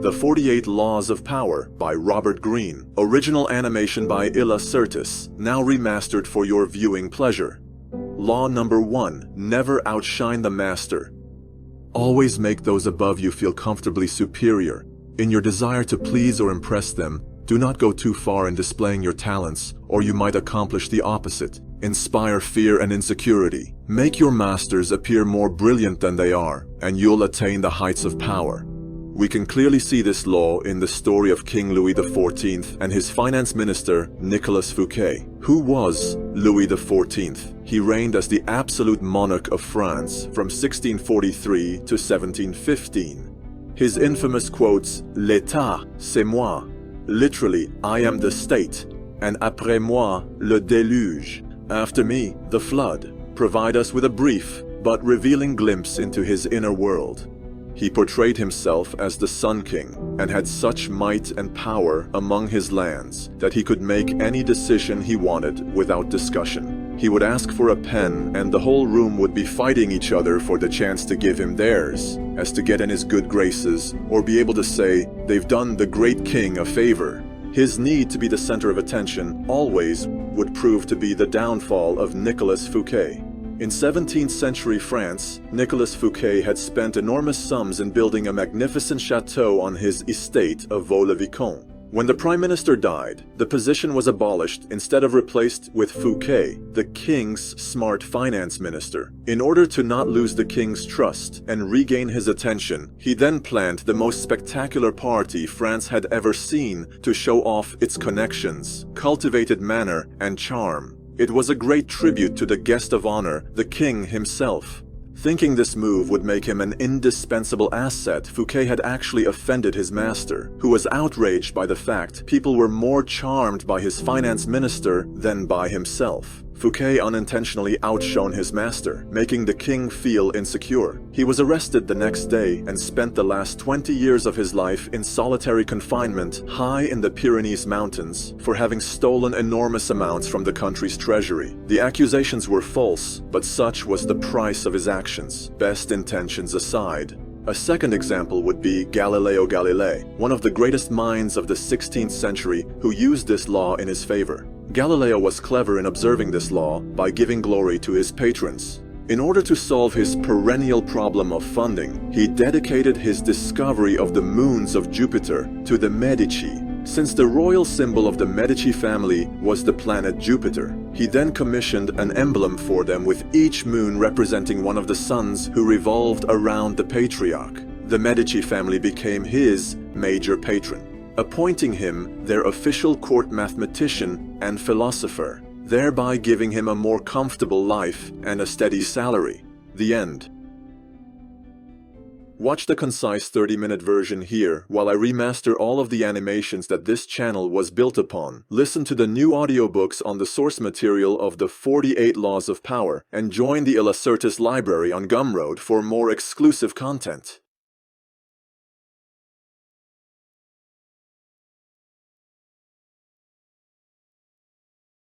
The 48 Laws of Power by Robert Greene. Original animation by illacertus, now remastered for your viewing pleasure. Law number 1. Never outshine the master. Always make those above you feel comfortably superior. In your desire to please or impress them, do not go too far in displaying your talents, or you might accomplish the opposite. Inspire fear and insecurity. Make your masters appear more brilliant than they are, and you'll attain the heights of power. We can clearly see this law in the story of King Louis XIV and his finance minister, Nicolas Fouquet. Who was Louis XIV? He reigned as the absolute monarch of France from 1643 to 1715. His infamous quotes, "L'État, c'est moi," literally, "I am the state," and "Après moi, le déluge," after me, the flood, provide us with a brief but revealing glimpse into his inner world. He portrayed himself as the Sun King and had such might and power among his lands that he could make any decision he wanted without discussion. He would ask for a pen and the whole room would be fighting each other for the chance to give him theirs, as to get in his good graces or be able to say they've done the great king a favor. His need to be the center of attention always would prove to be the downfall of Nicolas Fouquet. In 17th century France, Nicolas Fouquet had spent enormous sums in building a magnificent chateau on his estate of Vaux-le-Vicomte. When the prime minister died, the position was abolished instead of replaced with Fouquet, the king's smart finance minister. In order to not lose the king's trust and regain his attention, he then planned the most spectacular party France had ever seen to show off its connections, cultivated manner, and charm. It was a great tribute to the guest of honor, the king himself. Thinking this move would make him an indispensable asset, Fouquet had actually offended his master, who was outraged by the fact people were more charmed by his finance minister than by himself. Fouquet unintentionally outshone his master, making the king feel insecure. He was arrested the next day and spent the last 20 years of his life in solitary confinement high in the Pyrenees Mountains for having stolen enormous amounts from the country's treasury. The accusations were false, but such was the price of his actions, best intentions aside. A second example would be Galileo Galilei, one of the greatest minds of the 16th century who used this law in his favor. Galileo was clever in observing this law by giving glory to his patrons. In order to solve his perennial problem of funding, he dedicated his discovery of the moons of Jupiter to the Medici. Since the royal symbol of the Medici family was the planet Jupiter, he then commissioned an emblem for them with each moon representing one of the suns who revolved around the patriarch. The Medici family became his major patron, appointing him their official court mathematician and philosopher, thereby giving him a more comfortable life and a steady salary. The end. Watch the concise 30-minute version here while I remaster all of the animations that this channel was built upon. Listen to the new audiobooks on the source material of the 48 Laws of Power and join the illacertus library on Gumroad for more exclusive content.